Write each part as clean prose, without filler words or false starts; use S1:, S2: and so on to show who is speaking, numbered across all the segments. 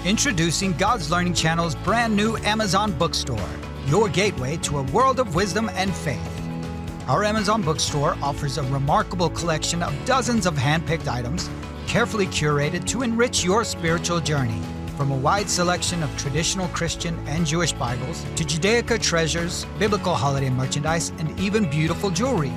S1: Introducing God's Learning Channel's brand new Amazon bookstore, your gateway to a world of wisdom and faith. Our Amazon bookstore offers a remarkable collection of dozens of hand-picked items, carefully curated to enrich your spiritual journey. From a wide selection of traditional Christian and Jewish Bibles to Judaica treasures, biblical holiday merchandise, and even beautiful jewelry.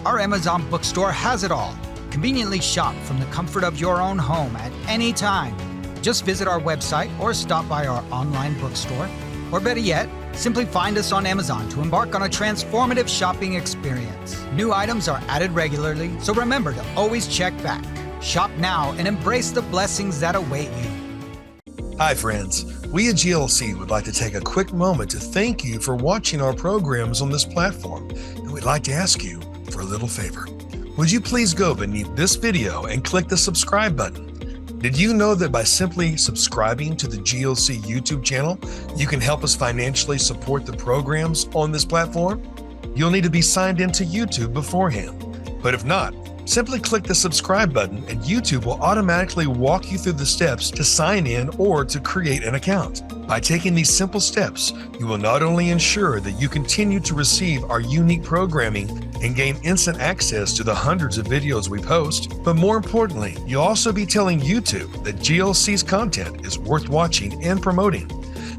S1: Our Amazon bookstore has it all. Conveniently shop from the comfort of your own home at any time. Just visit our website or stop by our online bookstore. Or better yet, simply find us on Amazon to embark on a transformative shopping experience. New items are added regularly, so remember to always check back. Shop now and embrace the blessings that await you.
S2: Hi friends, we at GLC would like to take a quick moment to thank you for watching our programs on this platform, and we'd like to ask you for a little favor. Would you please go beneath this video and click the subscribe button? Did you know that by simply subscribing to the GLC YouTube channel, you can help us financially support the programs on this platform? You'll need to be signed into YouTube beforehand. But if not, simply click the subscribe button and YouTube will automatically walk you through the steps to sign in or to create an account. By taking these simple steps, you will not only ensure that you continue to receive our unique programming and gain instant access to the hundreds of videos we post, but more importantly, you'll also be telling YouTube that GLC's content is worth watching and promoting.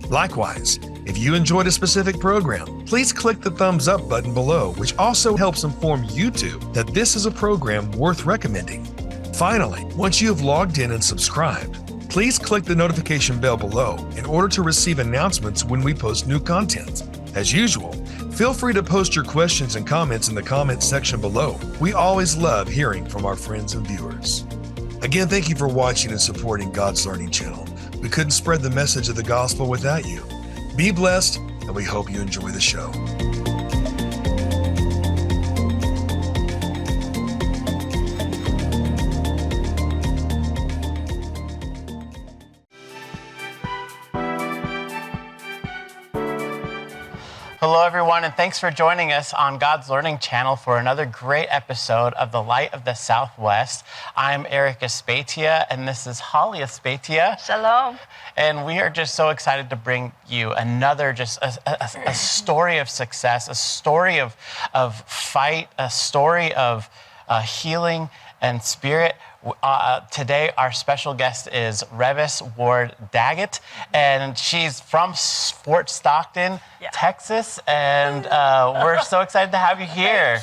S2: Likewise, if you enjoyed a specific program, please click the thumbs up button below, which also helps inform YouTube that this is a program worth recommending. Finally, once you have logged in and subscribed, please click the notification bell below in order to receive announcements when we post new content. As usual, feel free to post your questions and comments in the comments section below. We always love hearing from our friends and viewers. Again, thank you for watching and supporting God's Learning Channel. We couldn't spread the message of the gospel without you. Be blessed, and we hope you enjoy the show.
S3: Hello, everyone, and thanks for joining us on God's Learning Channel for another great episode of The Light of the Southwest. I'm Eric Aspatia, and this is Holly Aspatia.
S4: Shalom.
S3: And we are just so excited to bring you another, just a story of success, a story of fight, a story of healing and spirit. Today, our special guest is Revis Ward Daggett, and she's from Fort Stockton, Texas, and we're so excited to have you here.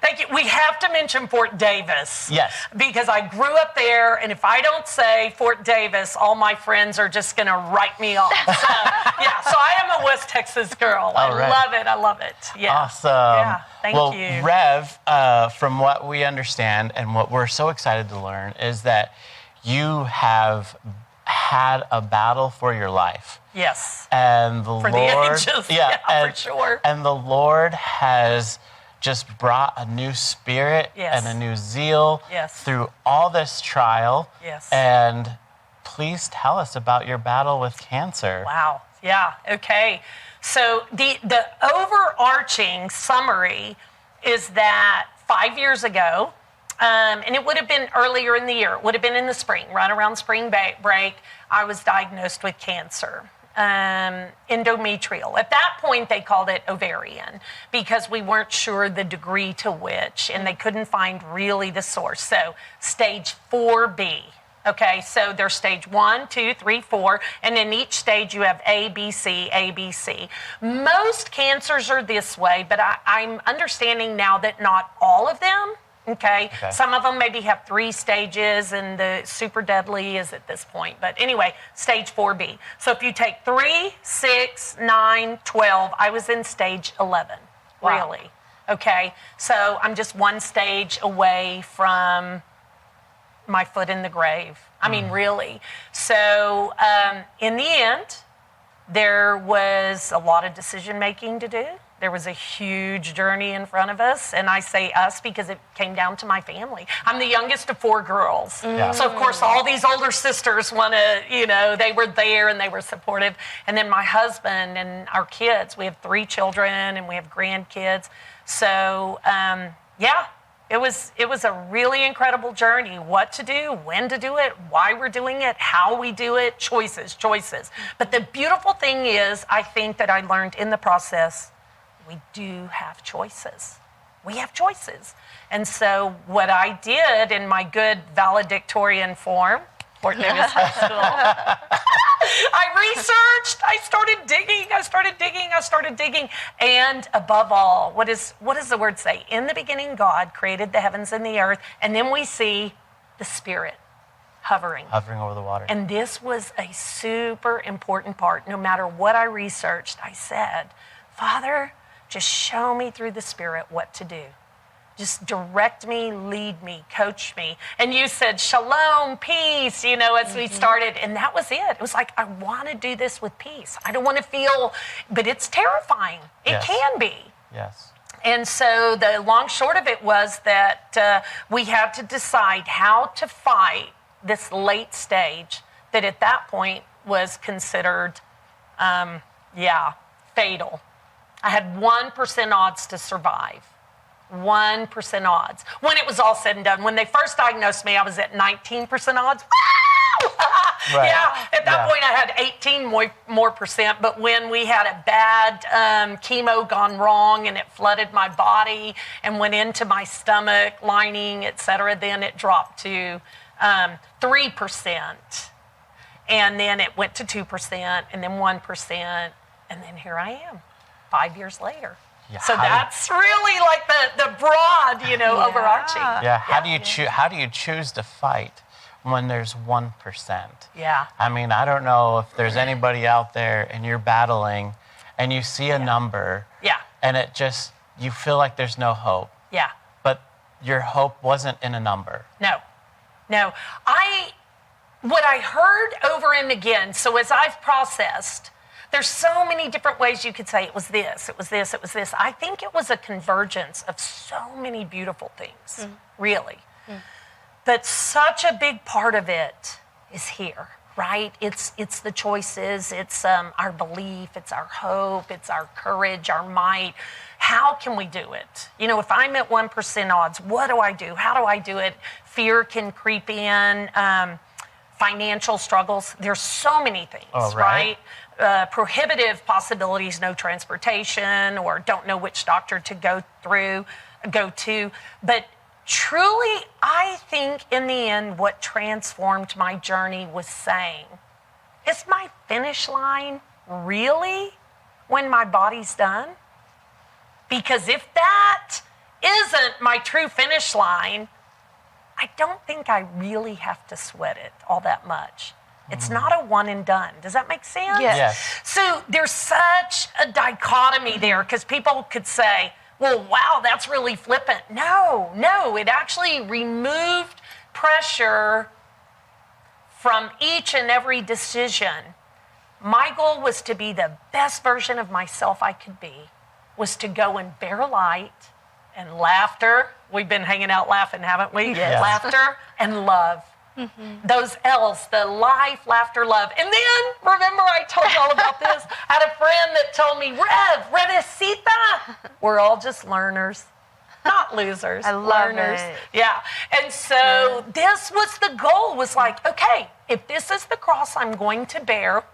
S4: Thank you. We have to mention Fort Davis.
S3: Yes.
S4: Because I grew up there, and if I don't say Fort Davis, all my friends are just going to write me off. So, so I am a West Texas girl. I love it. Yeah.
S3: Awesome.
S4: Yeah, thank you.
S3: Rev, from what we understand and what we're so excited to learn is that you have had a battle for your life.
S4: Yes.
S3: And the
S4: for
S3: Lord,
S4: the ages. For sure.
S3: And the Lord has just brought a new spirit and a new zeal through all this trial.
S4: Yes.
S3: And please tell us about your battle with cancer.
S4: Wow. Yeah. Okay. So the overarching summary is that 5 years ago, and it would have been earlier in the year, it would have been in the spring, right around spring break, I was diagnosed with cancer, endometrial. At that point, they called it ovarian because we weren't sure the degree to which, and they couldn't find really the source. So stage 4B. Okay, so there's stage 1, 2, 3, 4, and in each stage you have A, B, C, A, B, C. Most cancers are this way, but I'm understanding now that not all of them. Okay. Some of them maybe have 3 stages, and the super deadly is at this point. But anyway, stage 4B. So if you take 3, 6, 9, 12, I was in stage 11. Wow. Really. Okay. So I'm just one stage away from my foot in the grave. I mean, really. So in the end, there was a lot of decision making to do. There was a huge journey in front of us, and I say us because it came down to my family. I'm the youngest of 4 girls. Yeah. So, of course, all these older sisters want to, they were there and they were supportive. And then my husband and our kids, we have 3 children and we have grandkids. So, It was a really incredible journey. What to do, when to do it, why we're doing it, how we do it, choices. But the beautiful thing is, I think that I learned in the process, we do have choices. We have choices. And so what I did in my good valedictorian form, Fort Nevis High School, I researched, I started digging. And above all, what does the word say? In the beginning, God created the heavens and the earth. And then we see the Spirit hovering
S3: over the water.
S4: And this was a super important part. No matter what I researched, I said, Father, just show me through the Spirit what to do. Just direct me, lead me, coach me. And you said, shalom, peace, as we started. And that was it. It was like, I want to do this with peace. I don't want to feel, but it's terrifying. It can be.
S3: Yes.
S4: And so the long short of it was that we had to decide how to fight this late stage that at that point was considered, fatal. I had 1% odds to survive. 1% odds. When it was all said and done, when they first diagnosed me, I was at 19% odds.
S3: Right.
S4: Yeah, at that point I had 18 more percent, but when we had a bad chemo gone wrong and it flooded my body and went into my stomach lining, et cetera, then it dropped to 3%. And then it went to 2% and then 1%. And then here I am, 5 years later.
S3: Yeah,
S4: so that's really like the broad, overarching.
S3: Yeah. How do you choose to fight when there's 1%?
S4: Yeah.
S3: I mean, I don't know if there's anybody out there and you're battling and you see a number.
S4: Yeah.
S3: And it just, you feel like there's no hope.
S4: Yeah.
S3: But your hope wasn't in a number.
S4: No. What I heard over and again, so as I've processed, there's so many different ways you could say it was this, it was this, it was this. I think it was a convergence of so many beautiful things, really. But such a big part of it is here, right? It's the choices, it's our belief, it's our hope, it's our courage, our might. How can we do it? If I'm at 1% odds, what do I do? How do I do it? Fear can creep in, financial struggles. There's so many things, right? Prohibitive possibilities, no transportation, or don't know which doctor to go to. But truly, I think in the end, what transformed my journey was saying, is my finish line really when my body's done? Because if that isn't my true finish line, I don't think I really have to sweat it all that much. It's not a one and done. Does that make sense?
S3: Yes.
S4: So there's such a dichotomy there because people could say, well, wow, that's really flippant. No, it actually removed pressure from each and every decision. My goal was to be the best version of myself I could be, was to go and bear light and laughter. We've been hanging out laughing, haven't we?
S3: Yes.
S4: Laughter and love. Those L's, the life, laughter, love. And then, remember I told you all about this? I had a friend that told me, Revisita, we're all just learners, not losers.
S5: I love
S4: learners.
S5: it.
S4: Yeah. And so this was the goal, was like, okay, if this is the cross I'm going to bear,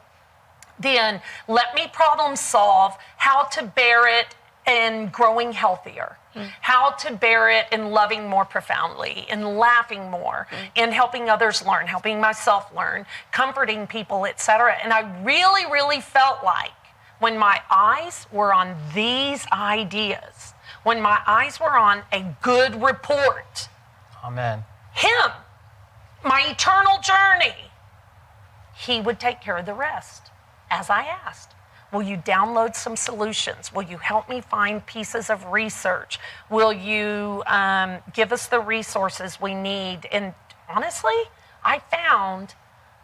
S4: then let me problem solve how to bear it in growing healthier. How to bear it in loving more profoundly, in laughing more, in helping others learn, helping myself learn, comforting people, etc. And I really, really felt like when my eyes were on these ideas, when my eyes were on a good report,
S3: Amen.
S4: Him, my eternal journey, He would take care of the rest, as I asked. Will you download some solutions? Will you help me find pieces of research? Will you give us the resources we need? And honestly, I found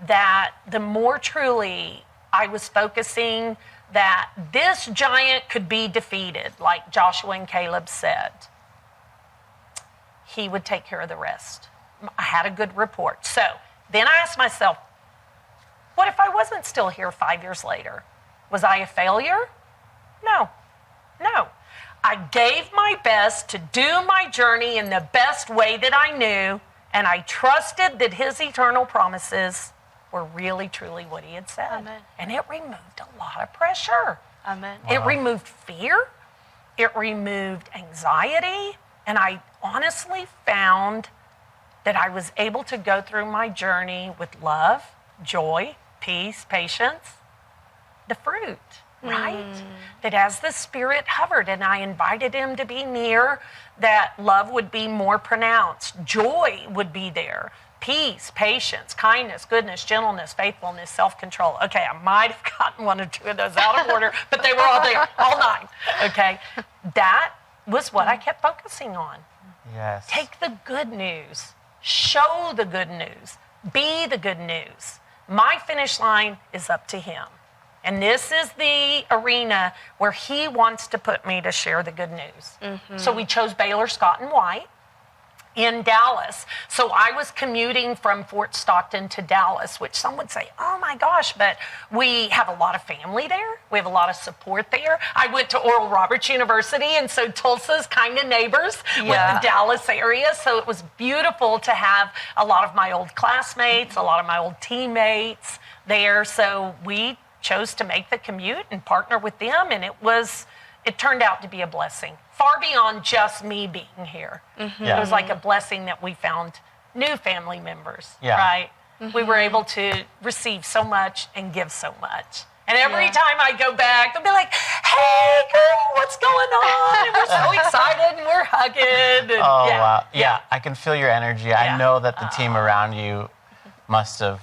S4: that the more truly I was focusing that this giant could be defeated, like Joshua and Caleb said, He would take care of the rest. I had a good report. So then I asked myself, what if I wasn't still here 5 years later? Was I a failure? No. I gave my best to do my journey in the best way that I knew, and I trusted that his eternal promises were really, truly what he had said.
S5: Amen.
S4: And it removed a lot of pressure.
S5: Amen.
S4: It removed fear. It removed anxiety. And I honestly found that I was able to go through my journey with love, joy, peace, patience, the fruit, right? That as the Spirit hovered and I invited him to be near, that love would be more pronounced. Joy would be there. Peace, patience, kindness, goodness, gentleness, faithfulness, self-control. Okay, I might have gotten one or two of those out of order, but they were all there, all 9. Okay, that was what I kept focusing on.
S3: Yes.
S4: Take the good news, show the good news, be the good news. My finish line is up to him. And this is the arena where he wants to put me to share the good news. So we chose Baylor Scott and White in Dallas. So I was commuting from Fort Stockton to Dallas, which some would say, oh my gosh, but we have a lot of family there. We have a lot of support there. I went to Oral Roberts University, and so Tulsa's kind of neighbors with the Dallas area. So it was beautiful to have a lot of my old classmates, a lot of my old teammates there. So we chose to make the commute and partner with them, and it turned out to be a blessing, far beyond just me being here. It was like a blessing that we found new family members, right? We were able to receive so much and give so much. And every time I go back, they'll be like, hey, girl, what's going on? And we're so excited, and we're hugging. And
S3: Wow. Yeah, I can feel your energy. I know that the team around you must have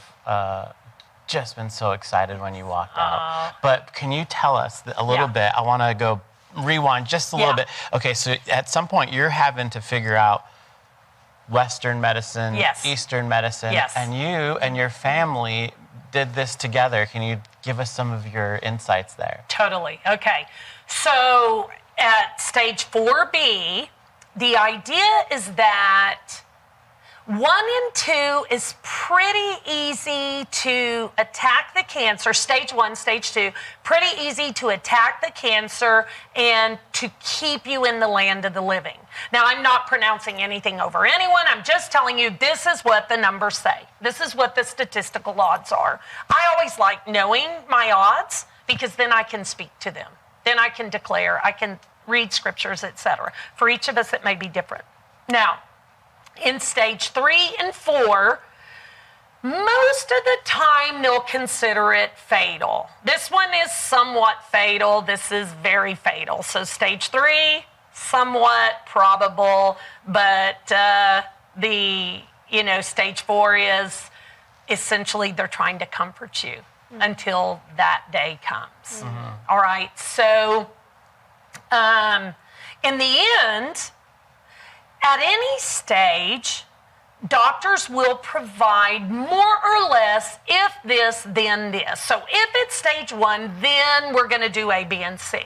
S3: just been so excited when you walked out. But can you tell us a little bit? I want to go rewind just a little bit. Okay, so at some point you're having to figure out Western medicine, Eastern medicine, and you and your family did this together. Can you give us some of your insights there?
S4: Totally. Okay. So at stage 4B, the idea is that 1 and 2 is pretty easy to attack the cancer. Stage 1, stage 2, pretty easy to attack the cancer and to keep you in the land of the living. Now, I'm not pronouncing anything over anyone. I'm just telling you this is what the numbers say. This is what the statistical odds are. I always like knowing my odds because then I can speak to them. Then I can declare, I can read scriptures, etc. For each of us, it may be different. Now, in stage 3 and 4, most of the time they'll consider it fatal. This one is somewhat fatal. This is very fatal. So stage 3, somewhat probable, but stage 4 is essentially they're trying to comfort you until that day comes. All right. So in the end, at any stage, doctors will provide more or less if this, then this. So if it's stage 1, then we're going to do A, B, and C.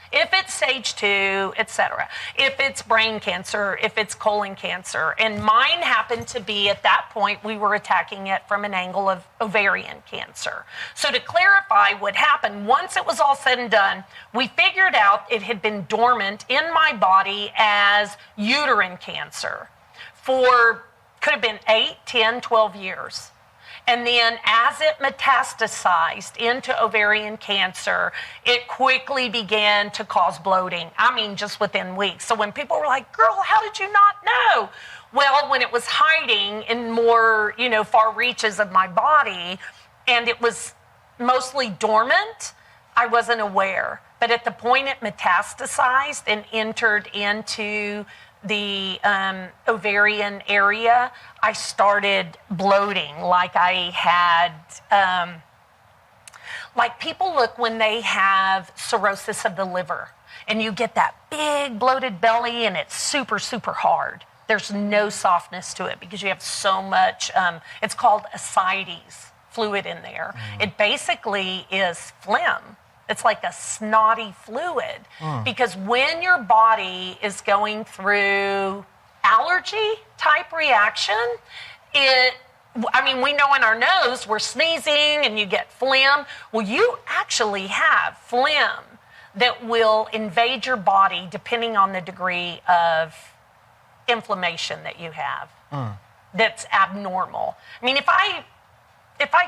S4: If it's stage 2, etc. If it's brain cancer, if it's colon cancer. And mine happened to be, at that point, we were attacking it from an angle of ovarian cancer. So to clarify what happened, once it was all said and done, we figured out it had been dormant in my body as uterine cancer for, could have been 8, 10, 12 years. And then as it metastasized into ovarian cancer, it quickly began to cause bloating. I mean, just within weeks. So when people were like, girl, how did you not know? Well, when it was hiding in more, far reaches of my body, and it was mostly dormant, I wasn't aware. But at the point it metastasized and entered into the ovarian area, I started bloating like I had, like people look when they have cirrhosis of the liver and you get that big bloated belly and it's super, super hard. There's no softness to it because you have so much, it's called ascites fluid in there. It basically is phlegm. It's like a snotty fluid because when your body is going through allergy type reaction, we know in our nose we're sneezing and you get phlegm. Well, you actually have phlegm that will invade your body depending on the degree of inflammation that you have that's abnormal. I mean, if I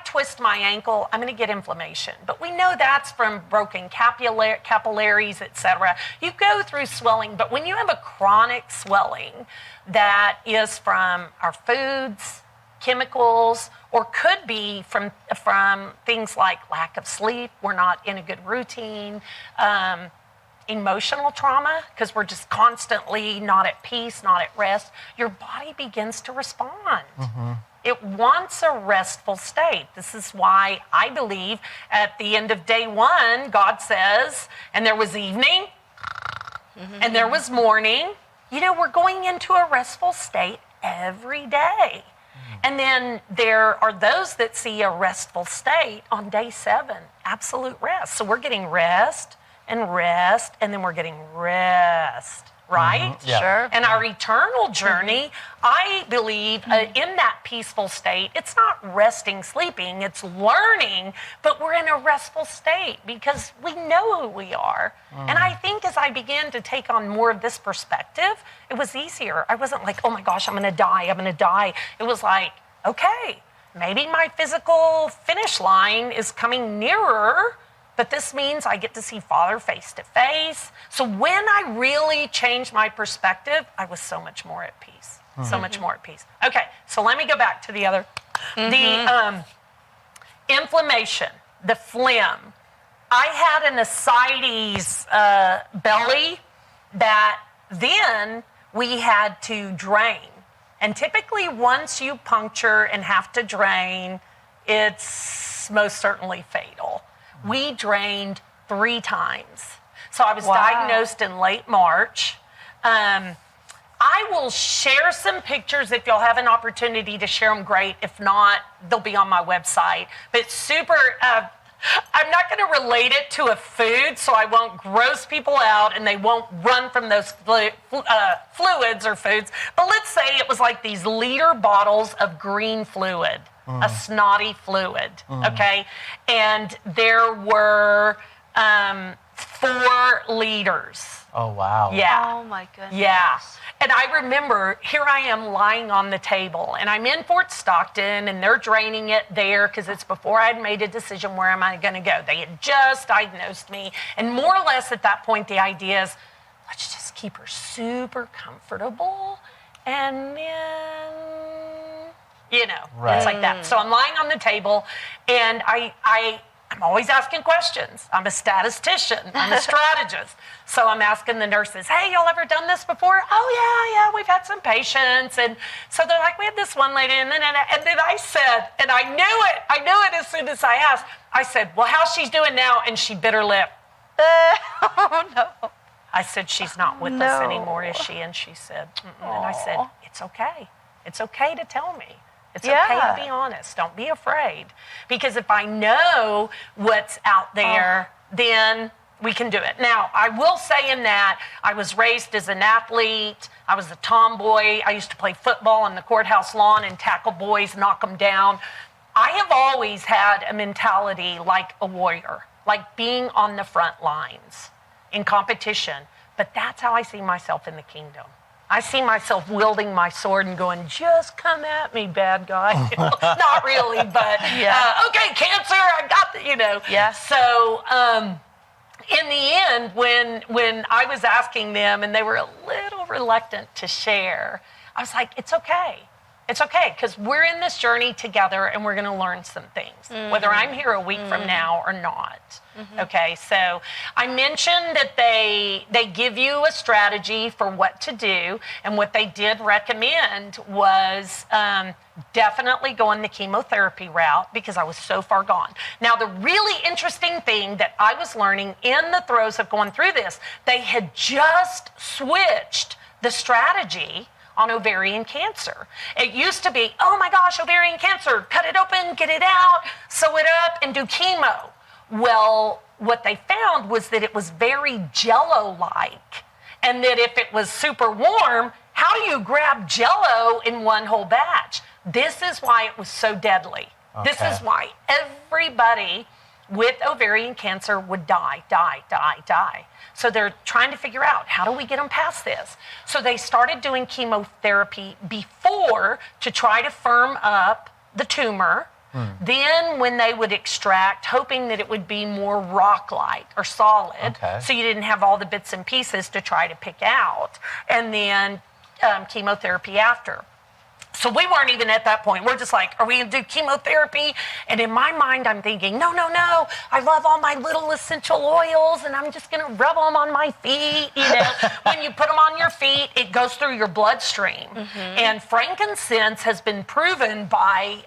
S4: twist my ankle, I'm going to get inflammation. But we know that's from broken capillaries, etc. You go through swelling, but when you have a chronic swelling that is from our foods, chemicals, or could be from things like lack of sleep, we're not in a good routine, emotional trauma, because we're just constantly not at peace, not at rest, your body begins to respond. It wants a restful state. This is why I believe at the end of day one, God says, and there was evening, and there was morning. You know, we're going into a restful state every day. And then there are those that see a restful state on day 7, absolute rest. So we're getting rest, and then we're getting rest, right?
S3: Yeah.
S5: Sure.
S4: And our eternal journey, I believe, in that peaceful state, it's not resting, sleeping, it's learning, but we're in a restful state because we know who we are. And I think as I began to take on more of this perspective, it was easier. I wasn't like, oh my gosh, I'm gonna die. It was like, okay, maybe my physical finish line is coming nearer, but this means I get to see Father face to face. So when I really changed my perspective, I was so much more at peace. So much more at peace. Okay, so let me go back to the other. The inflammation, the phlegm. I had an ascites belly that then we had to drain. And typically once you puncture and have to drain, it's most certainly fatal. We drained 3 times. So I was diagnosed in late March. I will share some pictures if you'll have an opportunity to share them, great. If not, they'll be on my website. But it's super, I'm not going to relate it to a food so I won't gross people out and they won't run from those fluids or foods. But let's say it was like these liter bottles of green fluid. A snotty fluid, okay? And there were 4 liters.
S3: Oh, wow.
S4: Yeah.
S5: Oh my goodness.
S4: Yeah. And I remember here I am lying on the table and I'm in Fort Stockton and they're draining it there because it's before I'd made a decision where am I going to go. They had just diagnosed me. And more or less at that point, the idea is let's just keep her super comfortable and then, you know, it's like that. So I'm lying on the table and I'm always asking questions. I'm a statistician. I'm a strategist. So I'm asking the nurses, hey, y'all ever done this before? Oh, yeah, we've had some patients. And so they're like, we had this one lady. And then I said, and I knew it as soon as I asked. I said, well, how's she doing now? And she bit her lip.
S5: Oh, no.
S4: I said, she's not with us anymore, is she? And she said, and I said, it's okay. It's okay to tell me. It's okay to be honest. Don't be afraid. Because if I know what's out there, then we can do it. Now, I will say in that, I was raised as an athlete. I was a tomboy. I used to play football on the courthouse lawn and tackle boys, knock them down. I have always had a mentality like a warrior, like being on the front lines in competition. But that's how I see myself in the kingdom. I see myself wielding my sword and going, just come at me, bad guy. Not really, but okay, cancer, I got the, you know.
S5: Yeah.
S4: So in the end, when I was asking them and they were a little reluctant to share, I was like, it's okay. It's okay, because we're in this journey together and we're going to learn some things, whether I'm here a week from now or not. Okay, so I mentioned that they give you a strategy for what to do, and what they did recommend was definitely going the chemotherapy route because I was so far gone. Now, the really interesting thing that I was learning in the throes of going through this, they had just switched the strategy on ovarian cancer. It used to be, oh my gosh, ovarian cancer, cut it open, get it out, sew it up, and do chemo. Well, what they found was that it was very Jell-O-like, and that if it was super warm, how do you grab Jell-O in one whole batch? This is why it was so deadly. Okay. This is why everybody with ovarian cancer would die. So they're trying to figure out, how do we get them past this? So they started doing chemotherapy before to try to firm up the tumor. Then when they would extract, hoping that it would be more rock-like or solid, so you didn't have all the bits and pieces to try to pick out, and then chemotherapy after. So we weren't even at that point. We're just like, are we going to do chemotherapy? And in my mind, I'm thinking, no. I love all my little essential oils, and I'm just going to rub them on my feet. You know, when you put them on your feet, it goes through your bloodstream. And frankincense has been proven by,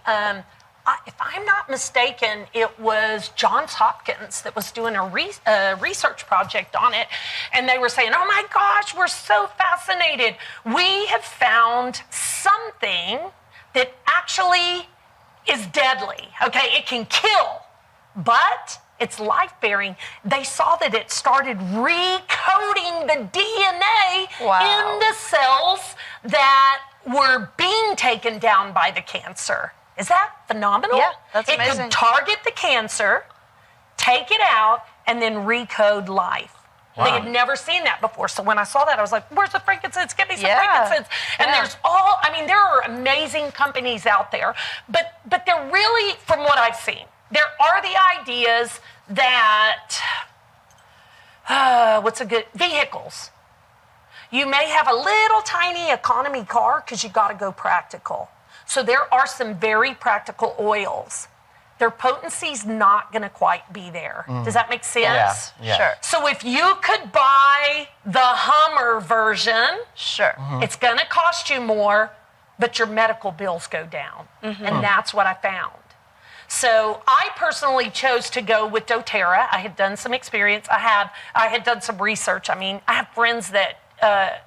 S4: if I'm not mistaken, it was Johns Hopkins that was doing a research project on it. And they were saying, oh my gosh, we're so fascinated. We have found something that actually is deadly. Okay, it can kill, but it's life-bearing. They saw that it started recoding the DNA in the cells that were being taken down by the cancer. Is that phenomenal?
S5: Yeah, that's amazing.
S4: It could target the cancer, take it out, and then recode life. They had never seen that before. So when I saw that, I was like, where's the frankincense? Give me some frankincense. And there are amazing companies out there. But they're really, from what I've seen, there are the ideas that, vehicles. You may have a little tiny economy car because you got to go practical. So there are some very practical oils. Their potency's not going to quite be there. Does that make sense?
S3: Yeah.
S5: Sure.
S4: So if you could buy the Hummer version,
S5: Sure.
S4: it's going to cost you more, but your medical bills go down. And that's what I found. So I personally chose to go with doTERRA. I had done some experience. I had done some research. I mean, I have friends that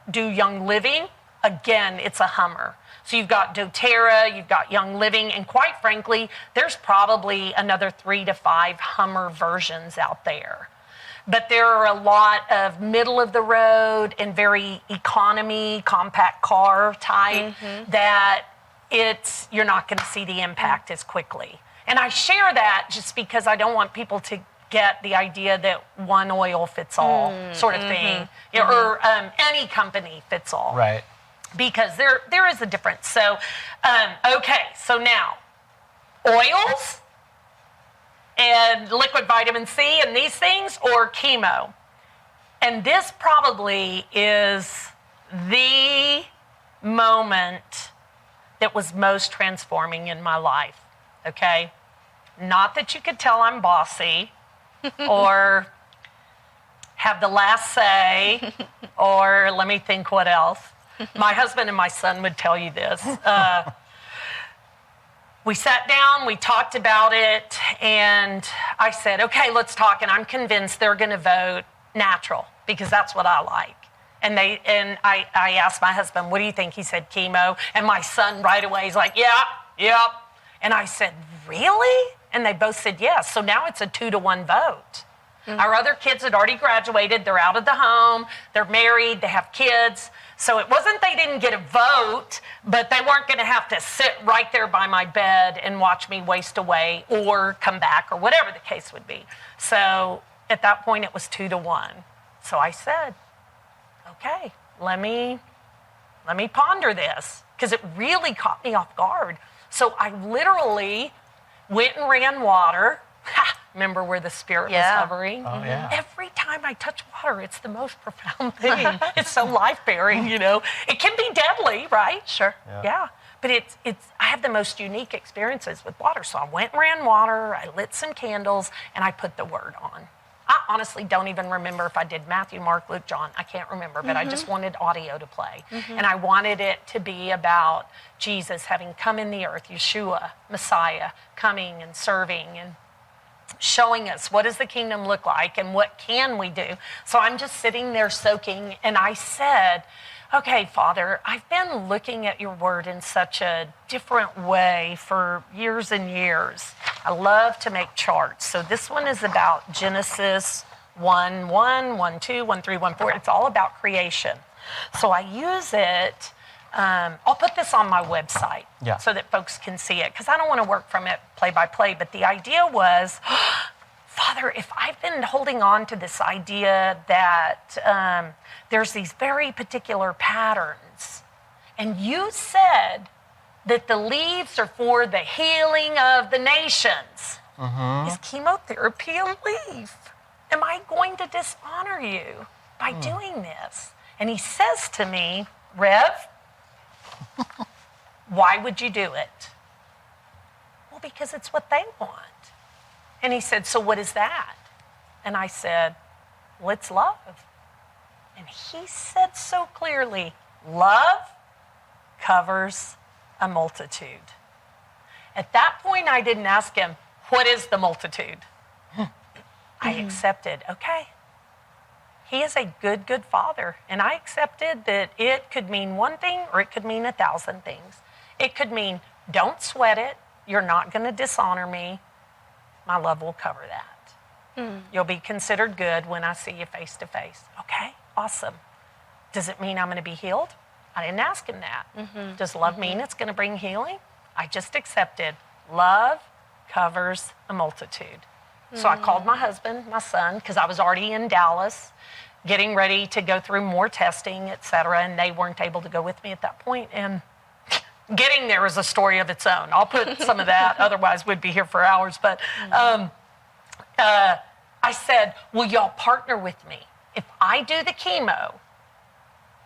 S4: do Young Living. Again, it's a Hummer. So you've got doTERRA, you've got Young Living, and quite frankly, there's probably another 3 to 5 Hummer versions out there. But there are a lot of middle of the road and very economy, compact car type that you're not going to see the impact as quickly. And I share that just because I don't want people to get the idea that one oil fits all sort of thing, or any company fits all.
S3: Right.
S4: Because there is a difference. So, so now, oils and liquid vitamin C and these things, or chemo. And this probably is the moment that was most transforming in my life, okay? Not that you could tell I'm bossy or have the last say, or let me think what else. My husband and my son would tell you this. We sat down, we talked about it, and I said, okay, let's talk. And I'm convinced they're going to vote natural because that's what I like. And I asked my husband, what do you think? He said, chemo. And my son right away is like, yep. And I said, really? And they both said yes. So now it's a 2-to-1 vote. Our other kids had already graduated. They're out of the home. They're married. They have kids. So it wasn't they didn't get a vote, but they weren't going to have to sit right there by my bed and watch me waste away or come back or whatever the case would be. So at that point, it was 2-to-1. So I said, okay, let me ponder this, because it really caught me off guard. So I literally went and ran water. Remember where the Spirit was hovering?
S3: Oh, yeah.
S4: Every time I touch water, it's the most profound thing. It's so life-bearing, you know. It can be deadly, right?
S5: Sure.
S4: Yeah. But I have the most unique experiences with water. So I went and ran water, I lit some candles, and I put the Word on. I honestly don't even remember if I did Matthew, Mark, Luke, John. I can't remember, but I just wanted audio to play. And I wanted it to be about Jesus having come in the earth, Yeshua, Messiah, coming and serving and showing us what does the kingdom look like and what can we do. So I'm just sitting there soaking, and I said, okay, Father, I've been looking at your word in such a different way for years and years. I love to make charts. So this one is about Genesis 1:1, 1:2, 1:3, 1:4. It's all about creation. So I use it. I'll put this on my website so that folks can see it, because I don't want to work from it play by play. But the idea was Father, if I've been holding on to this idea that there's these very particular patterns, and you said that the leaves are for the healing of the nations, is chemotherapy a leaf? Am I going to dishonor you by doing this? And he says to me, Rev, why would you do it? Well, because it's what they want. And he said, so what is that? And I said, well, it's love. And he said so clearly, love covers a multitude. At that point, I didn't ask him, what is the multitude? I accepted, okay. He is a good, good father. And I accepted that it could mean one thing or it could mean 1,000 things. It could mean, don't sweat it. You're not going to dishonor me. My love will cover that. You'll be considered good when I see you face to face. Okay, awesome. Does it mean I'm going to be healed? I didn't ask him that. Does love mean it's going to bring healing? I just accepted. Love covers a multitude. So I called my husband, my son, because I was already in Dallas, getting ready to go through more testing, et cetera, and they weren't able to go with me at that point. And getting there is a story of its own. I'll put some of that, otherwise we'd be here for hours. But I said, will y'all partner with me? If I do the chemo,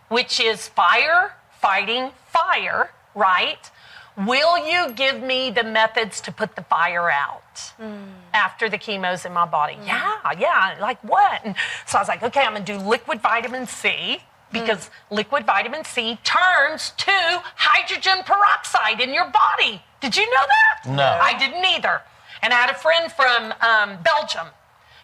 S4: which is fire fighting fire, right? Will you give me the methods to put the fire out after the chemo's in my body? Yeah, like what? And so I was like, okay, I'm going to do liquid vitamin C, because liquid vitamin C turns to hydrogen peroxide in your body. Did you know that?
S3: No.
S4: I didn't either. And I had a friend from Belgium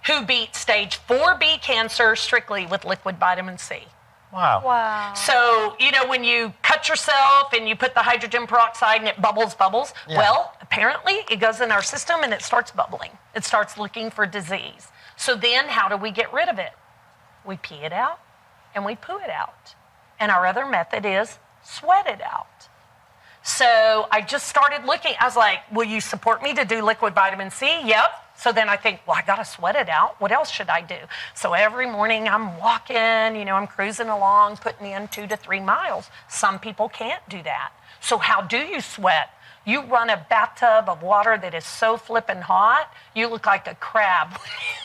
S4: who beat stage 4B cancer strictly with liquid vitamin C.
S3: Wow.
S5: Wow.
S4: So, you know, when you cut yourself and you put the hydrogen peroxide and it bubbles, well, apparently it goes in our system and it starts bubbling. It starts looking for disease. So then how do we get rid of it? We pee it out and we poo it out. And our other method is sweat it out. So I just started looking. I was like, will you support me to do liquid vitamin C? Yep. So then I think, well, I got to sweat it out. What else should I do? So every morning I'm walking, you know, I'm cruising along, putting in 2 to 3 miles. Some people can't do that. So how do you sweat? You run a bathtub of water that is so flippin' hot, you look like a crab.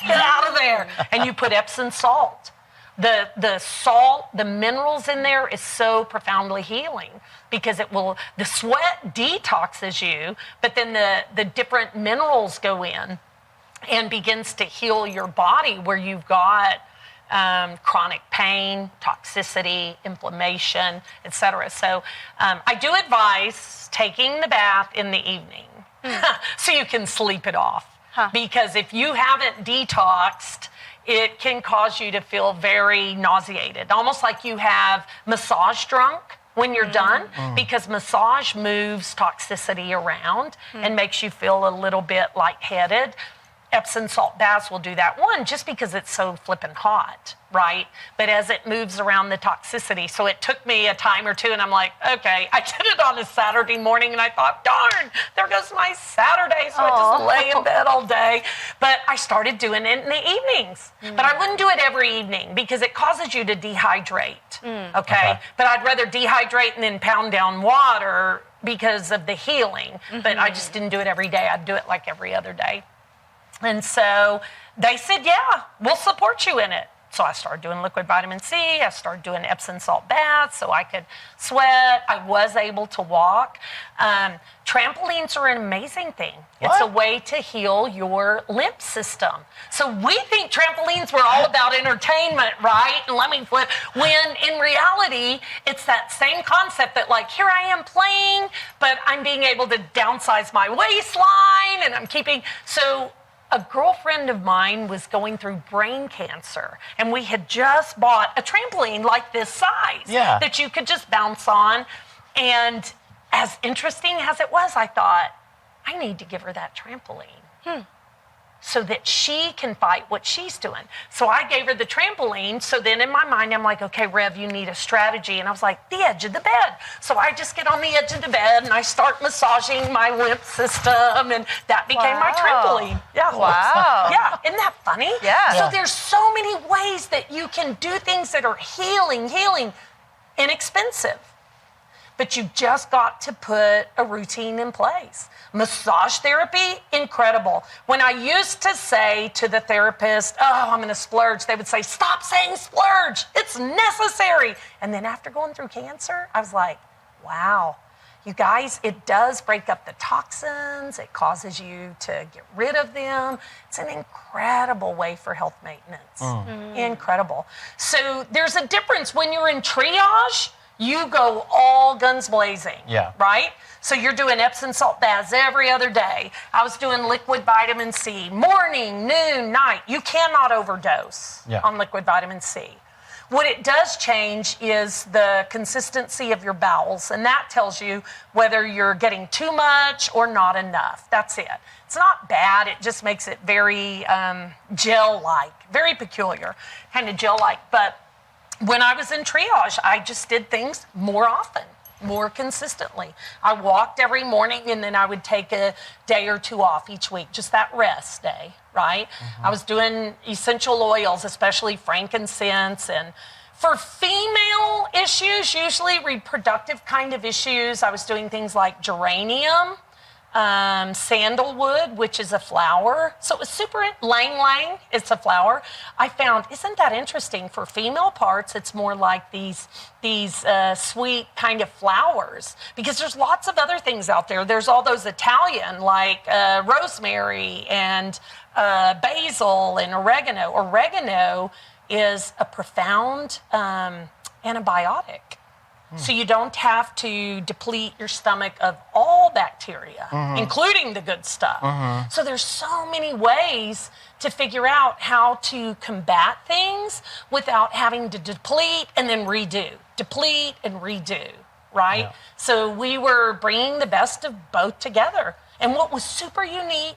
S4: Get out of there. And you put Epsom salt. The salt, the minerals in there is so profoundly healing, because the sweat detoxes you, but then the different minerals go in and begins to heal your body where you've got chronic pain, toxicity, inflammation, et cetera. So I do advise taking the bath in the evening so you can sleep it off. Because if you haven't detoxed, it can cause you to feel very nauseated, almost like you have massage drunk when you're done, because massage moves toxicity around and makes you feel a little bit lightheaded. Epsom salt baths will do that, one, just because it's so flippin' hot, right? But as it moves around the toxicity. So it took me a time or two, and I'm like, okay, I did it on a Saturday morning, and I thought, darn, there goes my Saturday. So I just lay in bed all day. But I started doing it in the evenings. But I wouldn't do it every evening because it causes you to dehydrate, okay? But I'd rather dehydrate and then pound down water because of the healing. But I just didn't do it every day. I'd do it like every other day. And so they said, yeah, we'll support you in it. So I started doing liquid vitamin C. I started doing Epsom salt baths so I could sweat. I was able to walk. Trampolines are an amazing thing. It's a way to heal your lymph system. So we think trampolines were all about entertainment, right? And let me flip. When in reality, it's that same concept that, like, here I am playing, but I'm being able to downsize my waistline, and I'm keeping... So a girlfriend of mine was going through brain cancer, and we had just bought a trampoline like this size that you could just bounce on. And as interesting as it was, I thought, I need to give her that trampoline. so that she can fight what she's doing. So I gave her the trampoline. So then in my mind, I'm like, okay, Rev, you need a strategy. And I was like, the edge of the bed. So I just get on the edge of the bed and I start massaging my lymph system, and that became my trampoline. Yeah.
S5: Wow.
S4: Yeah. Isn't that funny?
S5: Yeah.
S4: So there's so many ways that you can do things that are healing, inexpensive. But you just got to put a routine in place. Massage therapy, incredible. When I used to say to the therapist, oh, I'm going to splurge, they would say, stop saying splurge. It's necessary. And then after going through cancer, I was like, wow, you guys, it does break up the toxins. It causes you to get rid of them. It's an incredible way for health maintenance. Incredible. So there's a difference when you're in triage. You go all guns blazing, right? So you're doing Epsom salt baths every other day. I was doing liquid vitamin C, morning, noon, night. You cannot overdose on liquid vitamin C. What it does change is the consistency of your bowels, and that tells you whether you're getting too much or not enough. That's it. It's not bad. It just makes it very gel-like, very peculiar, kind of gel-like. But when I was in triage, I just did things more often, more consistently. I walked every morning, and then I would take a day or two off each week, just that rest day, right? I was doing essential oils, especially frankincense. And for female issues, usually reproductive kind of issues, I was doing things like geranium, sandalwood, which is a flower. So it was super, lang lang, it's a flower. I found, isn't that interesting? For female parts, it's more like these sweet kind of flowers, because there's lots of other things out there. There's all those Italian, like rosemary and basil and oregano. Oregano is a profound antibiotic. So you don't have to deplete your stomach of all bacteria, including the good stuff. So there's so many ways to figure out how to combat things without having to deplete and then redo, deplete and redo, right? Yeah. So we were bringing the best of both together. And what was super unique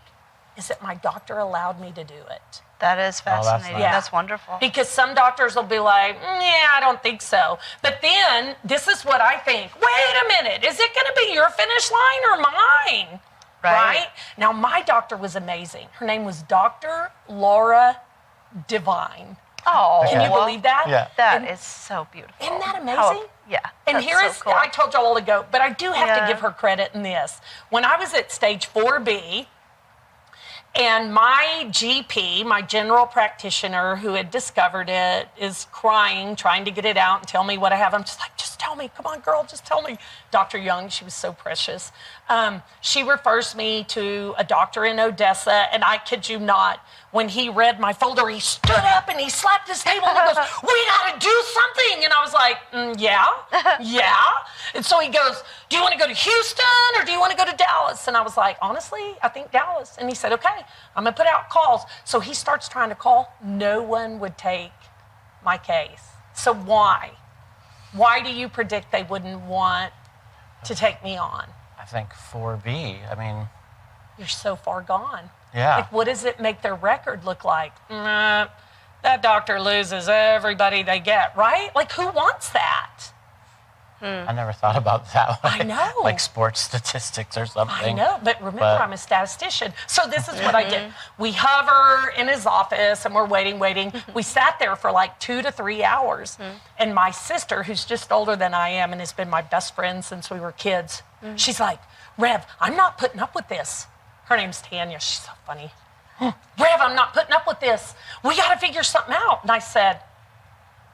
S4: is that my doctor allowed me to do it.
S5: That is fascinating. That's wonderful.
S4: Because some doctors will be like, yeah, I don't think so. But then this is what I think. Wait a minute. Is it going to be your finish line or mine? Right? Now, my doctor was amazing. Her name was Dr. Laura Divine.
S5: Oh.
S4: Can you believe that?
S5: Yeah. That is so beautiful.
S4: Isn't that amazing?
S5: Yeah.
S4: And here is, cool. I told you all ago, but I do have to give her credit in this. When I was at stage 4B, and my GP, my general practitioner who had discovered it, is crying, trying to get it out and tell me what I have. I'm just like, just tell me. Come on, girl, just tell me. Dr. Young, she was so precious. She refers me to a doctor in Odessa, and I kid you not, when he read my folder, he stood up and he slapped his table and he goes, we got to do something. And I was like, yeah. And so he goes, do you want to go to Houston or do you want to go to Dallas? And I was like, honestly, I think Dallas. And he said, okay, I'm going to put out calls. So he starts trying to call. No one would take my case. So why? Why do you predict they wouldn't want to take me on?
S3: I think 4B. I mean,
S4: you're so far gone.
S3: Yeah.
S4: Like, what does it make their record look like? That doctor loses everybody they get, right? Like, who wants that?
S3: I never thought about that.
S4: I know.
S3: Like sports statistics or something.
S4: I know, but remember, I'm a statistician. So this is what I did. We hover in his office, and we're waiting. We sat there for like 2 to 3 hours. And my sister, who's just older than I am and has been my best friend since we were kids, she's like, Rev, I'm not putting up with this. Her name's Tanya. She's so funny. Rev, I'm not putting up with this. We got to figure something out. And I said,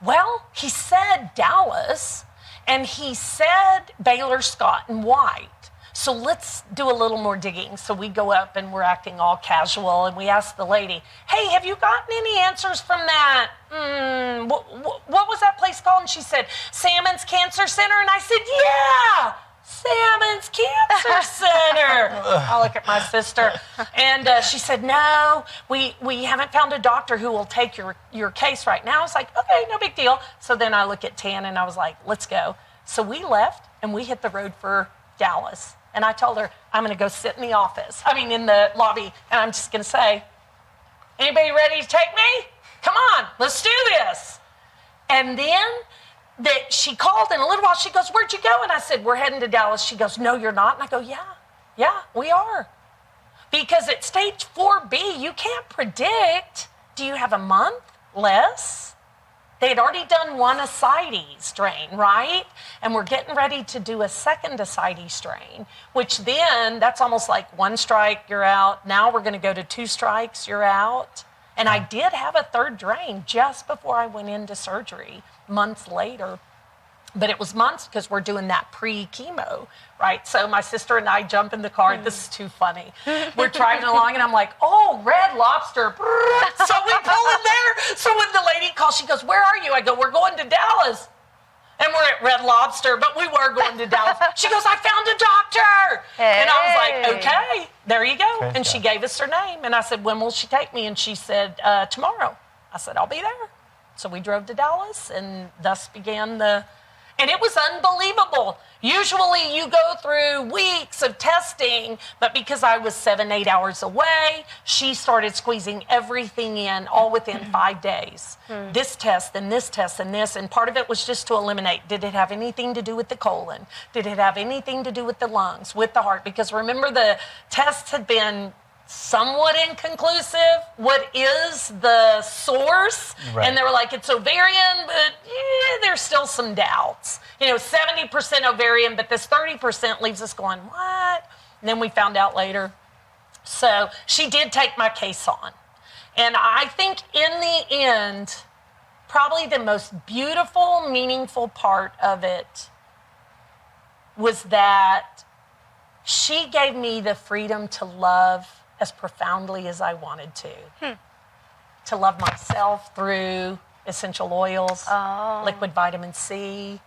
S4: well, he said Dallas, and he said Baylor, Scott, and White. So let's do a little more digging. So we go up, and we're acting all casual, and we ask the lady, hey, have you gotten any answers from that? What was that place called? And she said, Salmon's Cancer Center. And I said, yeah. Salmon's Cancer Center. I look at my sister, and she said, no, we haven't found a doctor who will take your case right now. I was like, okay, no big deal. So then I look at Tan, and I was like, let's go. So we left, and we hit the road for Dallas. And I told her, I'm going to go sit in the office, in the lobby, and I'm just going to say, Anybody ready to take me? Come on, let's do this. And then she called, in a little while, she goes, where'd you go? And I said, we're heading to Dallas. She goes, no, you're not. And I go, yeah, we are. Because at stage 4B, you can't predict, do you have a month less? They had already done one ascites drain, right? And we're getting ready to do a second ascites drain, which then that's almost like one strike, you're out. Now we're going to go to 2 strikes, you're out. And I did have a third drain just before I went into surgery, months later. But it was months because we're doing that pre-chemo, right? So my sister and I jump in the car. This is too funny. We're driving along, and I'm like, oh, Red Lobster. So we pull in there. So when the lady calls, she goes, where are you? I go, we're going to Dallas. And we're at Red Lobster, but we were going to Dallas. She goes, I found a doctor. Hey. And I was like, okay, there you go. And she gave us her name. And I said, when will she take me? And she said, tomorrow. I said, I'll be there. So we drove to Dallas, and thus began and it was unbelievable. Usually you go through weeks of testing, but because I was 7-8 hours away, she started squeezing everything in all within 5 days. This test and this test and this, and part of it was just to eliminate, did it have anything to do with the colon? Did it have anything to do with the lungs, with the heart? Because remember, the tests had been somewhat inconclusive. What is the source? Right. And they were like, it's ovarian, but there's still some doubts. 70% ovarian, but this 30% leaves us going, what? And then we found out later. So she did take my case on. And I think in the end, probably the most beautiful, meaningful part of it was that she gave me the freedom to love as profoundly as I wanted to love myself through essential oils, liquid vitamin C.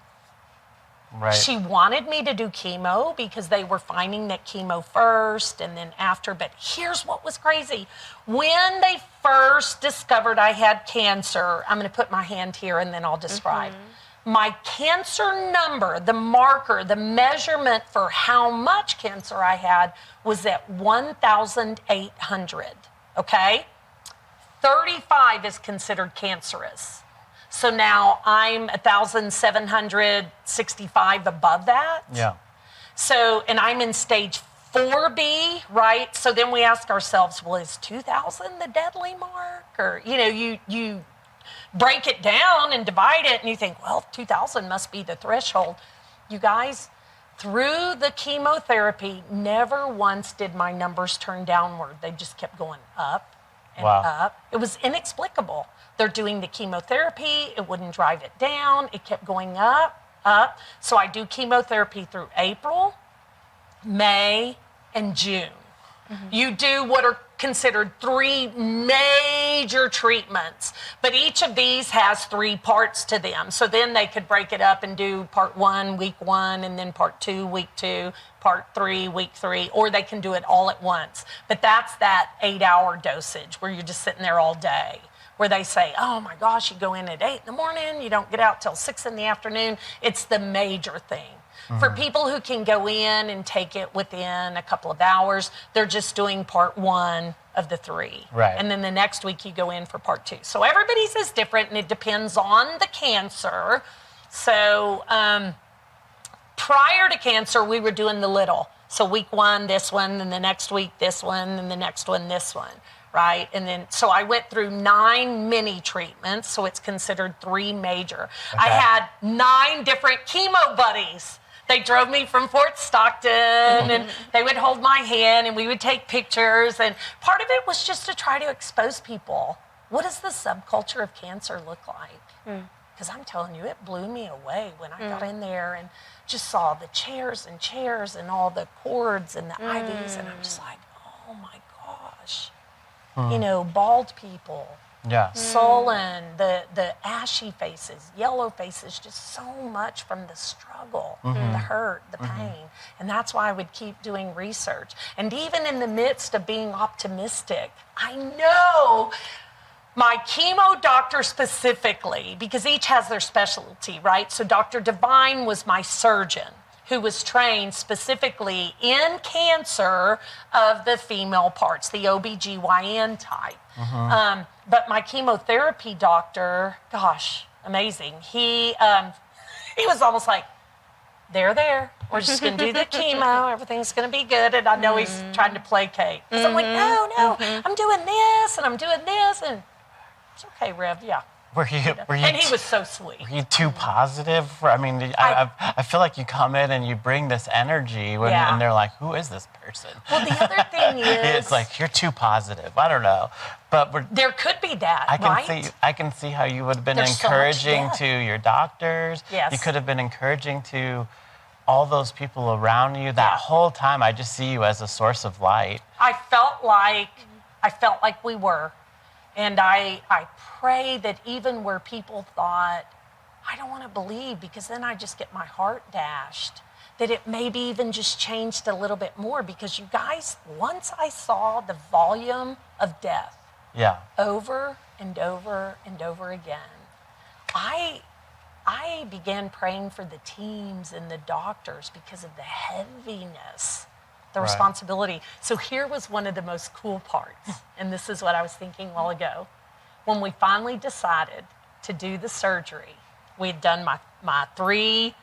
S4: Right. She wanted me to do chemo because they were finding that chemo first and then after. But here's what was crazy. When they first discovered I had cancer, I'm going to put my hand here and then I'll describe. My cancer number, the marker, the measurement for how much cancer I had was at 1,800, okay? 35 is considered cancerous. So now I'm 1,765 above that. Yeah. So, and I'm in stage 4B, right? So then we ask ourselves, well, is 2,000 the deadly mark? Or, you break it down and divide it, and you think, well, 2,000 must be the threshold. You guys, through the chemotherapy, never once did my numbers turn downward. They just kept going up and up. It was inexplicable. They're doing the chemotherapy. It wouldn't drive it down. It kept going up, up. So I do chemotherapy through April, May, and June. You do what are considered 3 major treatments, but each of these has 3 parts to them. So then they could break it up and do part 1, week 1, and then part 2, week 2, part 3, week 3, or they can do it all at once. But that's that 8-hour dosage where you're just sitting there all day, where they say, oh my gosh, you go in at 8 in the morning, you don't get out till 6 in the afternoon. It's the major thing. For people who can go in and take it within a couple of hours, they're just doing part 1 of the 3. Right. And then the next week you go in for part 2. So everybody's is different, and it depends on the cancer. So prior to cancer, we were doing the little. So week 1, this one, and the next week, this one, and the next one, this one. Right? And then, so I went through 9 mini treatments, so it's considered 3 major. Okay. I had 9 different chemo buddies. They drove me from Fort Stockton, and they would hold my hand, and we would take pictures. And part of it was just to try to expose people. What does the subculture of cancer look like? Because I'm telling you, it blew me away when I got in there and just saw the chairs and all the cords and the IVs, and I'm just like, oh my gosh. Bald people, sullen, the ashy faces, yellow faces, just so much from the struggle, the hurt, the pain. And that's why I would keep doing research. And even in the midst of being optimistic, I know my chemo doctor specifically, because each has their specialty, right? So Dr. Devine was my surgeon. who was trained specifically in cancer of the female parts, the OBGYN type. But my chemotherapy doctor, gosh, amazing. He was almost like, there. We're just going to do the chemo. Everything's going to be good. And I know he's trying to placate. So I'm like, no, I'm doing this and I'm doing this. And it's okay, Rev, yeah.
S3: Were you
S4: and he was so sweet.
S3: Were you too positive? I mean, I feel like you come in and you bring this energy and they're like, who is this person?
S4: Well, the other thing is...
S3: It's like, you're too positive. I don't know. But
S4: there could be that,
S3: I can see how you would have been
S4: There's
S3: encouraging to your doctors.
S4: Yes.
S3: You could have been encouraging to all those people around you. That whole time, I just see you as a source of light.
S4: I felt like we were. And I pray that even where people thought, I don't want to believe because then I just get my heart dashed, that it maybe even just changed a little bit more, because you guys, once I saw the volume of death over and over and over again, I began praying for the teams and the doctors because of the heaviness, the responsibility. So here was one of the most cool parts, and this is what I was thinking a while ago. When we finally decided to do the surgery, we had done my three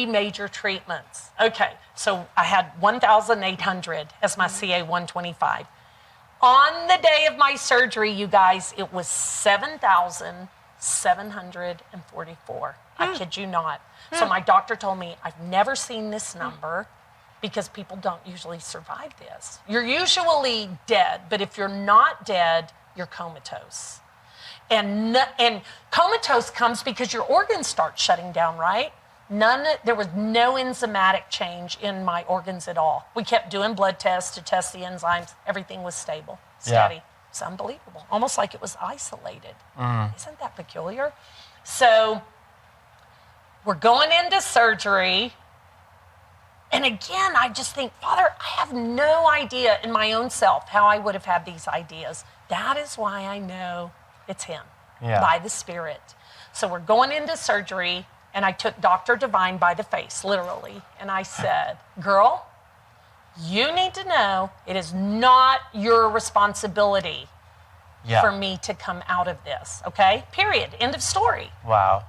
S4: major treatments. Okay, so I had 1,800 as my CA 125. On the day of my surgery, you guys, it was 7,744. I kid you not. So my doctor told me, I've never seen this number, because people don't usually survive this. You're usually dead, but if you're not dead, you're comatose. And comatose comes because your organs start shutting down, right? There was no enzymatic change in my organs at all. We kept doing blood tests to test the enzymes. Everything was stable, steady. Yeah. It's unbelievable, almost like it was isolated. Isn't that peculiar? So we're going into surgery. And again, I just think, Father, I have no idea in my own self how I would have had these ideas. That is why I know it's him, by the Spirit. So we're going into surgery, and I took Dr. Divine by the face, literally. And I said, girl, you need to know it is not your responsibility for me to come out of this, okay? Period. End of story.
S3: Wow.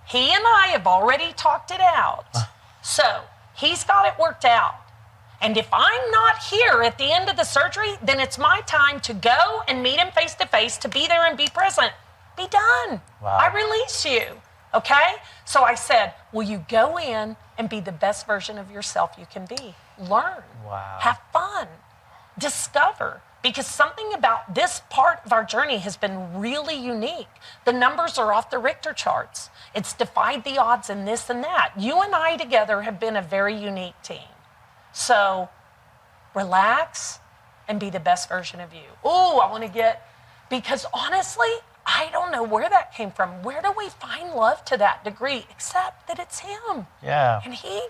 S4: He and I have already talked it out. So he's got it worked out. And if I'm not here at the end of the surgery, then it's my time to go and meet him face to face, to be there and be present. Be done.
S3: Wow.
S4: I release you. Okay? So I said, will you go in and be the best version of yourself you can be? Learn.
S3: Wow.
S4: Have fun. Discover. Because something about this part of our journey has been really unique. The numbers are off the Richter charts. It's defied the odds in this and that. You and I together have been a very unique team. So relax and be the best version of you. Oh, I want to because honestly, I don't know where that came from. Where do we find love to that degree, except that it's him?
S3: Yeah.
S4: And he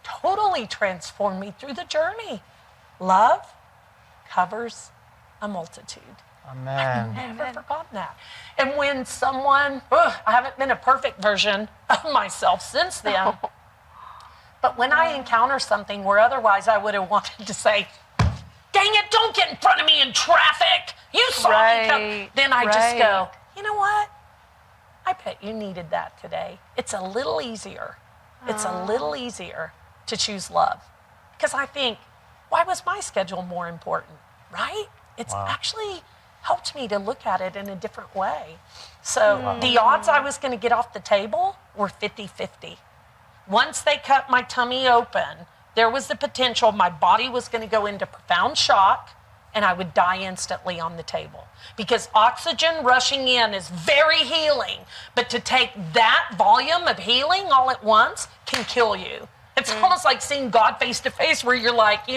S4: totally transformed me through the journey. Love covers a multitude.
S3: Amen.
S4: I've never forgotten that. And when someone, I haven't been a perfect version of myself since then, but when I encounter something where otherwise I would have wanted to say, dang it, don't get in front of me in traffic. You saw me come. Then I just go, you know what? I bet you needed that today. It's a little easier. It's a little easier to choose love. Because I think, why was my schedule more important, right? It's actually helped me to look at it in a different way. So the odds I was going to get off the table were 50-50. Once they cut my tummy open, there was the potential my body was going to go into profound shock and I would die instantly on the table. Because oxygen rushing in is very healing, but to take that volume of healing all at once can kill you. It's almost like seeing God face to face, where you're like,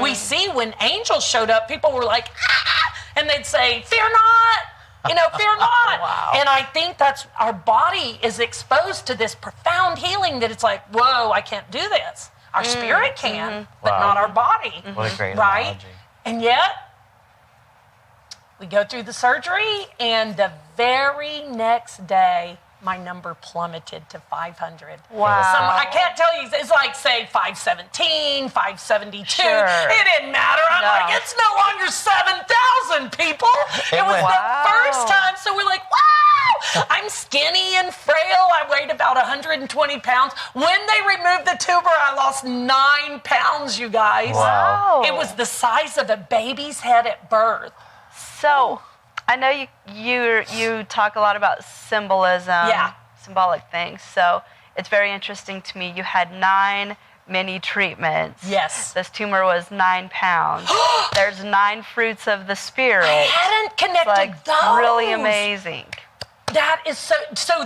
S4: we see when angels showed up, people were like, and they'd say, fear not. Fear not.
S3: Wow.
S4: And I think that's our body is exposed to this profound healing that it's like, whoa, I can't do this. Our spirit can, but not our body.
S3: What a great
S4: right?
S3: analogy.
S4: And yet, we go through the surgery, and the very next day, my number plummeted to 500.
S5: Wow.
S4: So I can't tell you, it's like, say, 517, 572.
S5: Sure.
S4: It didn't matter. I'm like, it's no longer 7,000 people. It was the first time. So we're like, wow, I'm skinny and frail. I weighed about 120 pounds. When they removed the tumor, I lost 9 pounds, you guys.
S3: Wow.
S4: It was the size of a baby's head at birth.
S5: So, I know you talk a lot about symbolism, symbolic things. So it's very interesting to me. You had 9 mini treatments.
S4: Yes.
S5: This tumor was 9 pounds. There's 9 fruits of the Spirit.
S4: I hadn't connected those.
S5: Really amazing.
S4: That is so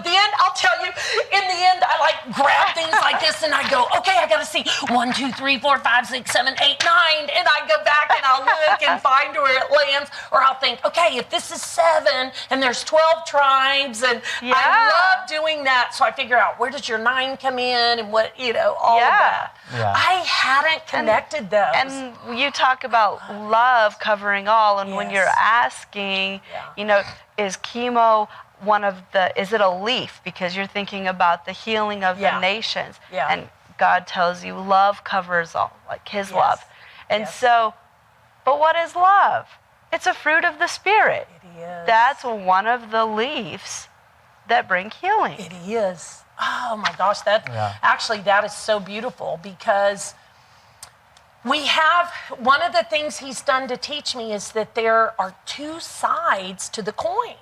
S4: then I'll tell you, in the end, I like grab things like this and I go, okay, I got to see 1, 2, 3, 4, 5, 6, 7, 8, 9. And I go back and I'll look and find where it lands. Or I'll think, okay, if this is 7 and there's 12 tribes and I love doing that. So I figure out where does your 9 come in and what, all of that.
S3: Yeah.
S4: I hadn't connected those.
S5: And you talk about love covering all. And when you're asking, is chemo is it a leaf? Because you're thinking about the healing of the nations.
S4: Yeah.
S5: And God tells you love covers all, like his love. And so, but what is love? It's a fruit of the Spirit.
S4: It is.
S5: That's one of the leaves that bring healing.
S4: It is. Oh my gosh, actually that is so beautiful because we have, one of the things he's done to teach me is that there are 2 sides to the coin.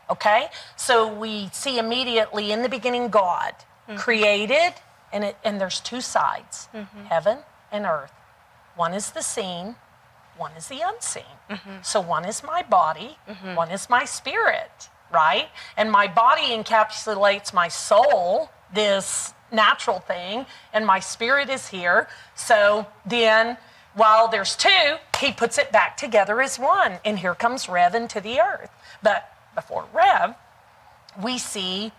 S4: Okay, so we see immediately in the beginning God created, and there's 2 sides, heaven and earth. One is the seen, one is the unseen. So one is my body, one is my spirit, right? And my body encapsulates my soul, this natural thing, and my spirit is here. So then, while there's 2, he puts it back together as one, and here comes Rev into the earth. But before Rev, we see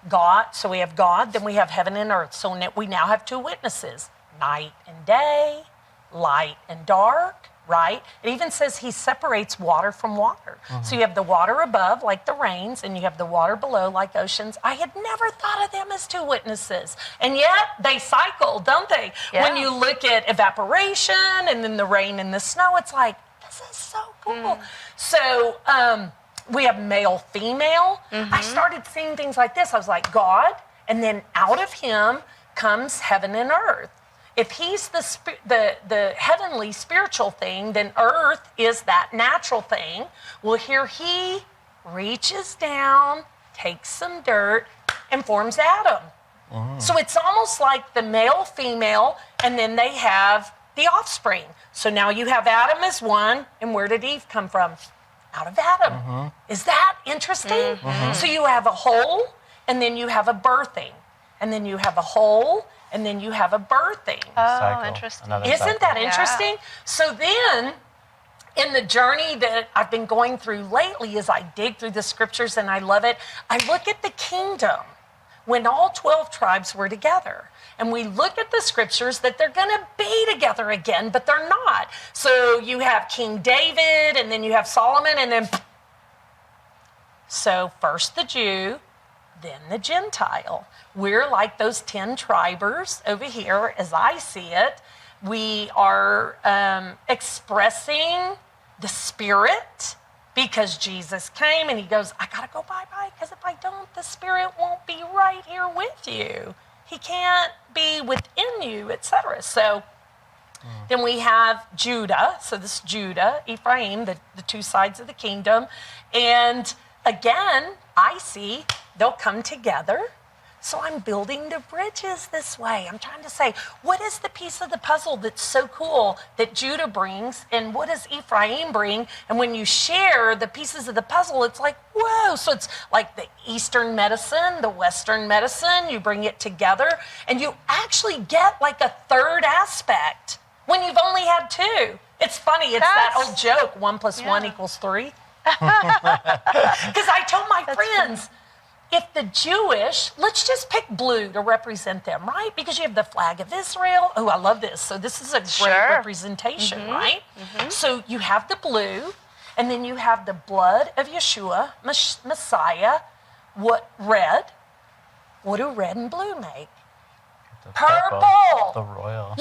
S4: God. So we have God, then we have heaven and earth. So we now have 2 witnesses, night and day, light and dark, right? It even says he separates water from water. So you have the water above, like the rains, and you have the water below, like oceans. I had never thought of them as 2 witnesses. And yet they cycle, don't they?
S5: Yeah.
S4: When you look at evaporation and then the rain and the snow, it's like, this is so cool. So, we have male, female. I started seeing things like this. I was like, God, and then out of him comes heaven and earth. If he's the heavenly spiritual thing, then earth is that natural thing. Well, here he reaches down, takes some dirt, and forms Adam. So it's almost like the male, female, and then they have the offspring. So now you have Adam as one, and where did Eve come from? Out of Adam. Is that interesting? So you have a whole, and then you have a birthing, and then you have a whole, and then you have a birthing.
S5: Oh, interesting.
S4: Isn't that interesting? So then, in the journey that I've been going through lately, as I dig through the scriptures and I love it, I look at the kingdom when all 12 tribes were together. And we look at the scriptures that they're going to be together again, but they're not. So you have King David, and then you have Solomon, and then... So first the Jew, then the Gentile. We're like those 10 tribers over here, as I see it. We are expressing the Spirit because Jesus came, and he goes, I got to go bye-bye, because if I don't, the Spirit won't be right here with you. He can't be within you, etc. So then we have Judah. So this Judah, Ephraim, the 2 sides of the kingdom. And again, I see they'll come together. So I'm building the bridges this way. I'm trying to say, what is the piece of the puzzle that's so cool that Judah brings, and what does Ephraim bring? And when you share the pieces of the puzzle, it's like, whoa. So it's like the Eastern medicine, the Western medicine, you bring it together, and you actually get like a 3rd aspect when you've only had 2. It's funny, it's that old joke, 1 + 1 = 3. Because I told my friends, if the Jewish, let's just pick blue to represent them, right? Because you have the flag of Israel. Oh, I love this. So this is a great representation, right? So you have the blue, and then you have the blood of Yeshua, Messiah, red. What do red and blue make?
S3: The
S4: Purple.
S3: The royal.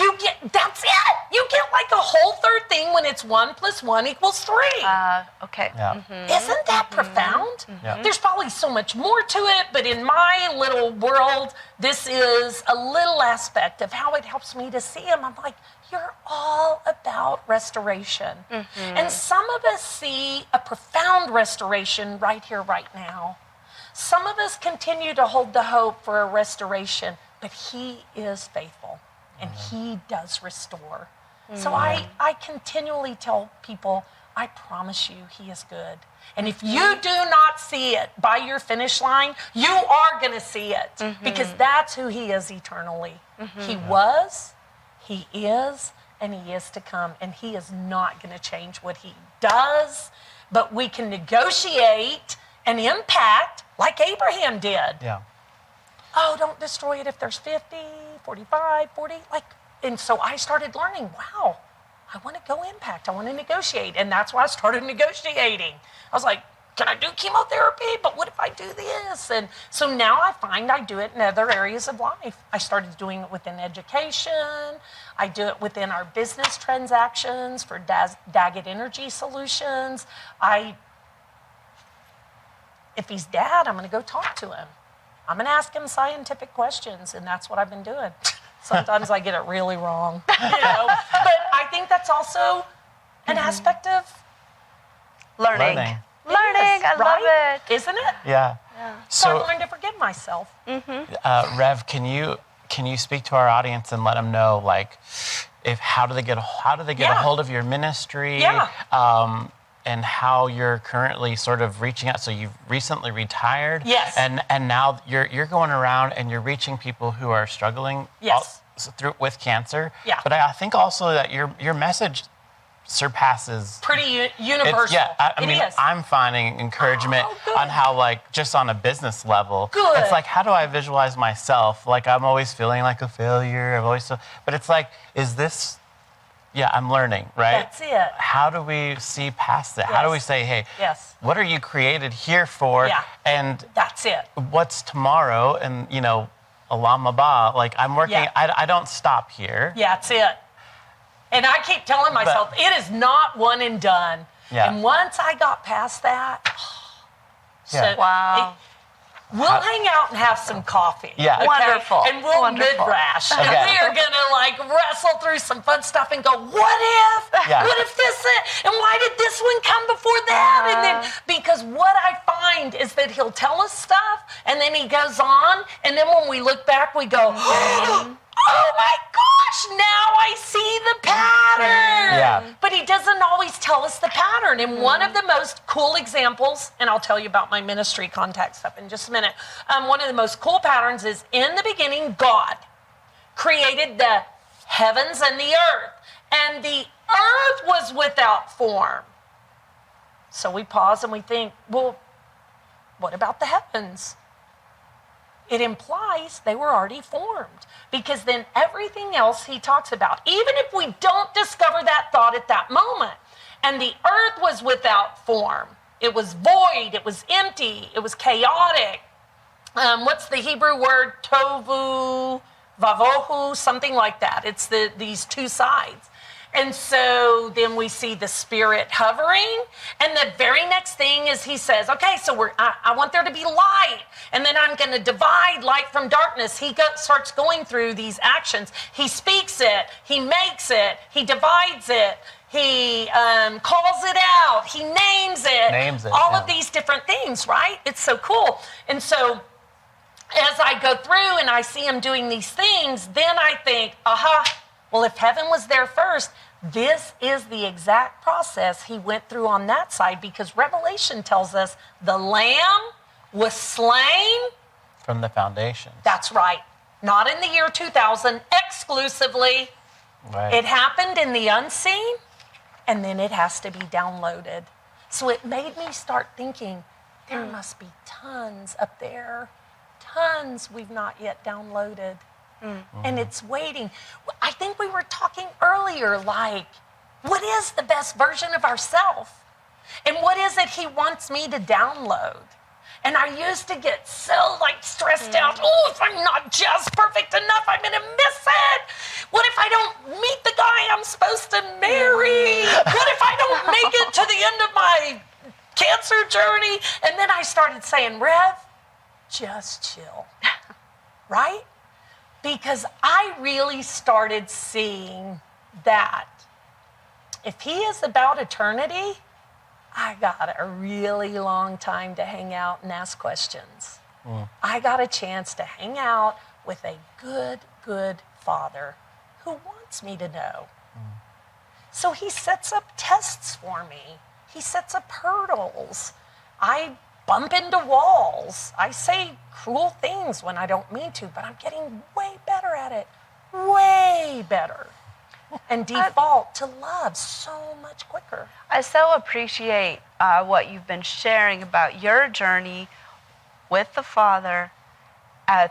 S4: That's it. You get like a whole third thing when it's 1 + 1 = 3.
S5: Okay.
S3: Yeah.
S4: Isn't that profound?
S3: Yeah.
S4: There's probably so much more to it, but in my little world, this is a little aspect of how it helps me to see him. I'm like, you're all about restoration. And some of us see a profound restoration right here, right now. Some of us continue to hold the hope for a restoration, but he is faithful and he does restore. So I continually tell people, I promise you he is good. And if you do not see it by your finish line, you are going to see it because that's who he is eternally. He was, he is, and he is to come. And he is not going to change what he does, but we can negotiate and impact like Abraham did.
S3: Yeah.
S4: Oh, don't destroy it if there's 50, 45, 40. And so I started learning, wow, I want to go impact. I want to negotiate. And that's why I started negotiating. I was like, can I do chemotherapy? But what if I do this? And so now I find I do it in other areas of life. I started doing it within education. I do it within our business transactions for Daggett Energy Solutions. If he's dad, I'm going to go talk to him. I'm going to ask him scientific questions, and that's what I've been doing. Sometimes I get it really wrong, But I think that's also an aspect of
S5: Learning.
S4: Yes,
S5: I love
S4: right?
S5: it.
S4: Isn't it?
S3: Yeah.
S4: So
S3: So,
S4: I've learned to forgive myself.
S3: Rev, can you speak to our audience and let them know, like, how do they get a
S4: Yeah.
S3: hold of your ministry?
S4: Yeah.
S3: And how you're currently sort of reaching out. So you've recently retired.
S4: Yes.
S3: And now you're going around and you're reaching people who are struggling
S4: Yes.
S3: with cancer.
S4: Yeah.
S3: But I think also that your message surpasses.
S4: Pretty universal.
S3: I mean,
S4: it is.
S3: I'm finding encouragement
S4: good.
S3: on how, like, just on a business level.
S4: Good.
S3: It's like, how do I visualize myself? Like, I'm always feeling like a failure. But it's like, is this? Yeah, I'm learning, right?
S4: That's it.
S3: How do we see past it? How do we
S4: Yes.
S3: say, hey,
S4: Yes.
S3: what are you created here for?
S4: Yeah.
S3: And
S4: That's it.
S3: what's tomorrow? And, Alam Ba, like, I'm working,
S4: Yeah.
S3: I don't stop here.
S4: Yeah, that's it. And I keep telling myself, it is not one and done.
S3: Yeah.
S4: And once I got past that,
S3: Yeah.
S5: Wow.
S4: we'll hang out and have some coffee.
S3: Yeah.
S4: okay?
S5: Wonderful.
S4: And we'll
S5: Wonderful.
S4: mid-rash. And
S3: Okay.
S4: we are going to wrestle through some fun stuff and go, what if?
S3: Yeah.
S4: What if this? And why did this one come before that? And then, because what I find is that he'll tell us stuff and then he goes on. And then when we look back, we go, oh my gosh, now I see the pattern.
S3: Yeah.
S4: But he doesn't always tell us the pattern. And one of the most cool examples, and I'll tell you about my ministry contact stuff in just a minute. One of the most cool patterns is in the beginning, God created the heavens and the earth. And the earth was without form. So we pause and we think, well, what about the heavens? It implies they were already formed, because then everything else he talks about, even if we don't discover that thought at that moment, and the earth was without form, it was void, it was empty, it was chaotic. What's the Hebrew word? Tovu, vavohu, something like that. It's these two sides. And so then we see the Spirit hovering. And the very next thing is he says, okay, so I want there to be light. And then I'm going to divide light from darkness. He starts going through these actions. He speaks it. He makes it. He divides it. He calls it out. He names it. All of these different things, right? It's so cool. And so as I go through and I see him doing these things, then I think, well, if heaven was there first, this is the exact process he went through on that side, because Revelation tells us the Lamb was slain.
S3: From the foundations.
S4: That's right. Not in the year 2000 exclusively.
S3: Right.
S4: It happened in the unseen, and then it has to be downloaded. So it made me start thinking, there must be tons up there, tons we've not yet downloaded. And it's waiting. I think we were talking earlier, like, what is the best version of ourselves? And what is it he wants me to download? And I used to get so stressed out. Oh, if I'm not just perfect enough, I'm gonna miss it. What if I don't meet the guy I'm supposed to marry? What if I don't make it to the end of my cancer journey? And then I started saying, Rev, just chill, right? Because I really started seeing that if he is about eternity, I got a really long time to hang out and ask questions. I got a chance to hang out with a good Father who wants me to know. So he sets up tests for me. He sets up hurdles. I bump into walls. I say cruel things when I don't mean to, but I'm getting way better at it. Way better. And default to love so much quicker.
S5: I so appreciate what you've been sharing about your journey with the Father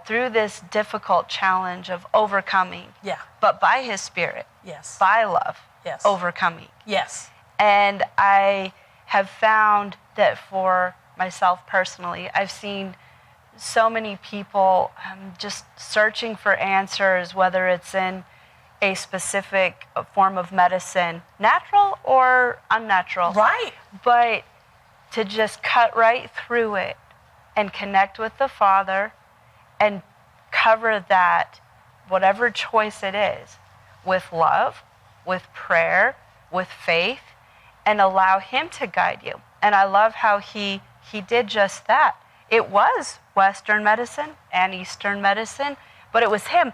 S5: through this difficult challenge of overcoming.
S4: Yeah.
S5: But by His Spirit.
S4: Yes.
S5: By love.
S4: Yes.
S5: Overcoming.
S4: Yes.
S5: And I have found that for myself personally, I've seen so many people just searching for answers, whether it's in a specific form of medicine, natural or unnatural.
S4: Right.
S5: But to just cut right through it and connect with the Father and cover that, whatever choice it is, with love, with prayer, with faith, and allow Him to guide you. And I love how he did just that. It was Western medicine and Eastern medicine, but it was Him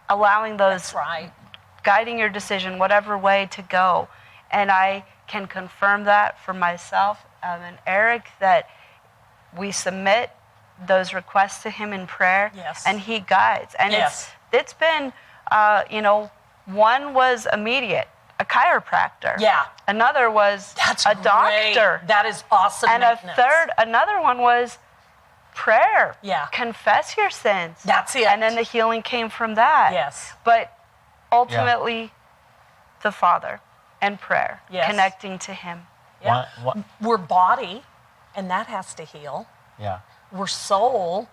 S5: allowing those,
S4: That's right,
S5: guiding your decision, whatever way to go. And I can confirm that for myself and Eric, that we submit those requests to Him in prayer,
S4: Yes.
S5: and He guides. And
S4: Yes.
S5: it's been, one was immediate, a chiropractor.
S4: Yeah.
S5: Another was
S4: That's
S5: a
S4: great.
S5: doctor.
S4: That is awesome.
S5: And another one was prayer.
S4: Yeah.
S5: Confess your sins.
S4: That's it.
S5: And then the healing came from that.
S4: Yes.
S5: But ultimately, the Father and prayer,
S4: Yes.
S5: connecting to Him.
S4: Yeah.
S3: What?
S4: We're body, and that has to heal.
S3: Yeah,
S4: We're soul.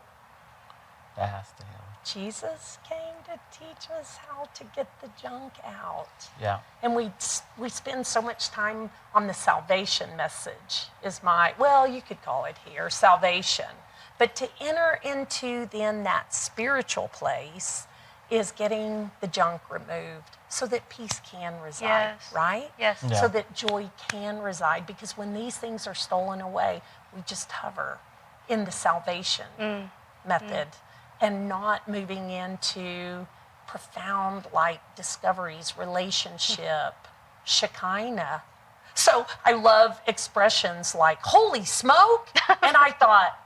S3: that has to heal.
S4: Jesus came to teach us how to get the junk out.
S3: Yeah.
S4: And we spend so much time on the salvation message you could call it here, salvation. But to enter into then that spiritual place is getting the junk removed so that peace can reside,
S5: Yes.
S4: right?
S5: Yes.
S3: Yeah.
S4: So that joy can reside, because when these things are stolen away, we just hover in the salvation method and not moving into profound discoveries, relationship, Shekinah. So I love expressions like holy smoke, and I thought,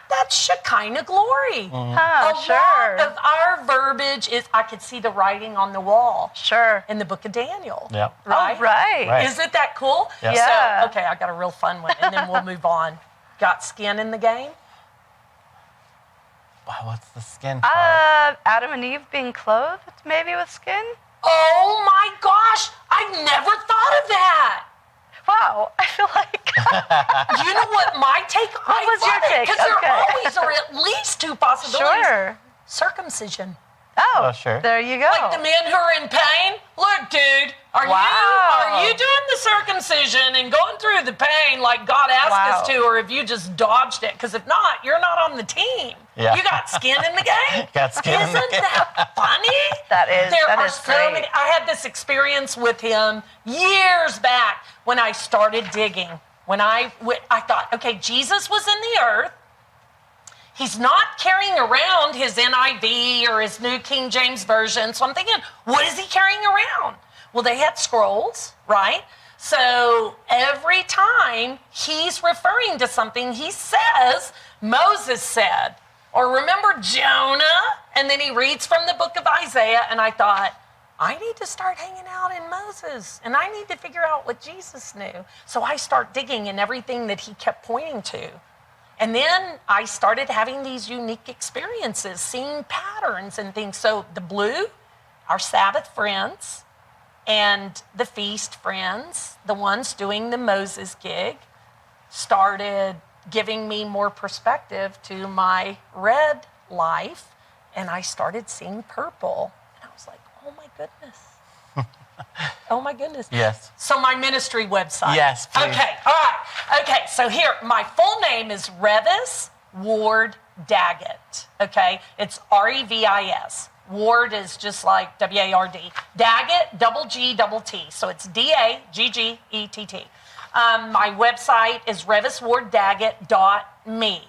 S4: that's Shekinah glory. A
S5: Sure.
S4: lot of our verbiage is, I could see the writing on the wall
S5: Sure.
S4: in the book of Daniel.
S3: Yeah.
S4: Right?
S5: Oh, right.
S3: Right.
S4: Isn't that cool?
S3: Yeah.
S5: Yeah.
S4: So, okay, I got a real fun one, and then we'll move on. Got skin in the game?
S3: Wow, what's the skin part?
S5: Adam and Eve being clothed, maybe with skin?
S4: Oh my gosh, I've never thought of that.
S5: Wow, I feel like...
S4: You know what my take?
S5: What was your take?
S4: Because
S5: Okay.
S4: there always are at least two possibilities.
S5: Sure.
S4: Circumcision.
S5: Oh,
S3: Sure.
S5: There you go.
S4: Like the men who are in pain. Look, dude, are
S5: Wow.
S4: you doing the circumcision and going through the pain like God asked us
S5: Wow.
S4: to, or have you just dodged it? Because if not, you're not on the team.
S3: Yeah.
S4: You got skin in the game.
S3: Got skin in the
S4: Isn't that funny?
S5: That is
S4: so
S5: great.
S4: many. I had this experience with him years back when I started digging. When I thought, okay, Jesus was in the earth. He's not carrying around his NIV or his New King James Version. So I'm thinking, what is he carrying around? Well, they had scrolls, right? So every time he's referring to something, he says, Moses said, or remember Jonah? And then he reads from the book of Isaiah. And I thought, I need to start hanging out in Moses, and I need to figure out what Jesus knew. So I start digging in everything that he kept pointing to. And then I started having these unique experiences, seeing patterns and things. So the blue, our Sabbath friends, and the feast friends, the ones doing the Moses gig, started giving me more perspective to my red life. And I started seeing purple. And I was like, oh my goodness. Oh my goodness.
S3: Yes.
S4: So my ministry website.
S3: Yes, please.
S4: Okay, all right. Okay, so here, my full name is Revis Ward Daggett. Okay, it's Revis. Ward is just like W-A-R-D. Daggett, double G, double T. So it's D-A-G-G-E-T-T. My website is reviswarddaggett.me.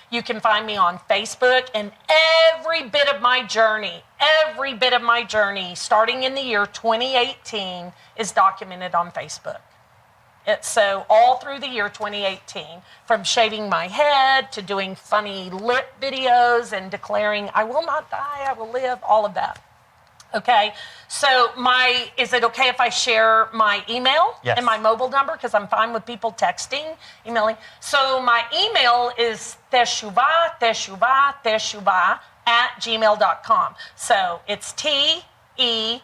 S4: You can find me on Facebook, and every bit of my journey, starting in the year 2018, is documented on Facebook. So all through the year 2018, from shaving my head to doing funny lip videos and declaring, I will not die, I will live, all of that. Okay, so is it okay if I share my email
S3: Yes.
S4: and my mobile number? Because I'm fine with people texting, emailing. So my email is teshuva@gmail.com. So it's TESHUVA,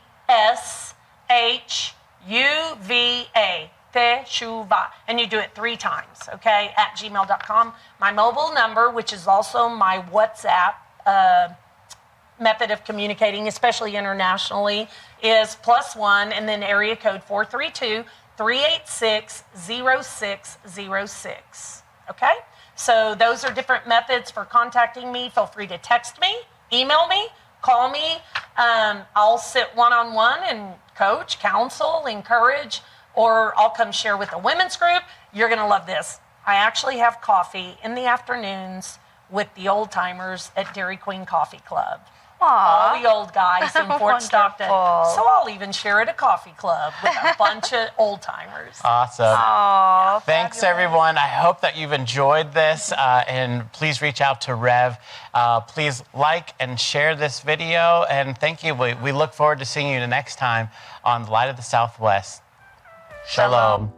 S4: Teshuva. And you do it 3 times, okay, at gmail.com. My mobile number, which is also my WhatsApp method of communicating, especially internationally, is +1 and then area code 432-386-0606. Okay? So those are different methods for contacting me. Feel free to text me, email me, call me. I'll sit one-on-one and coach, counsel, encourage, or I'll come share with the women's group. You're going to love this. I actually have coffee in the afternoons with the old timers at Dairy Queen Coffee Club. All the old guys in Fort Stockton. So I'll even share at a coffee club with a bunch of old timers.
S3: Awesome.
S5: Aw,
S3: Thanks,
S5: fabulous.
S3: everyone. I hope that you've enjoyed this, and please reach out to Rev. Please like and share this video, and thank you. We look forward to seeing you the next time on The Light of the Southwest. Shalom.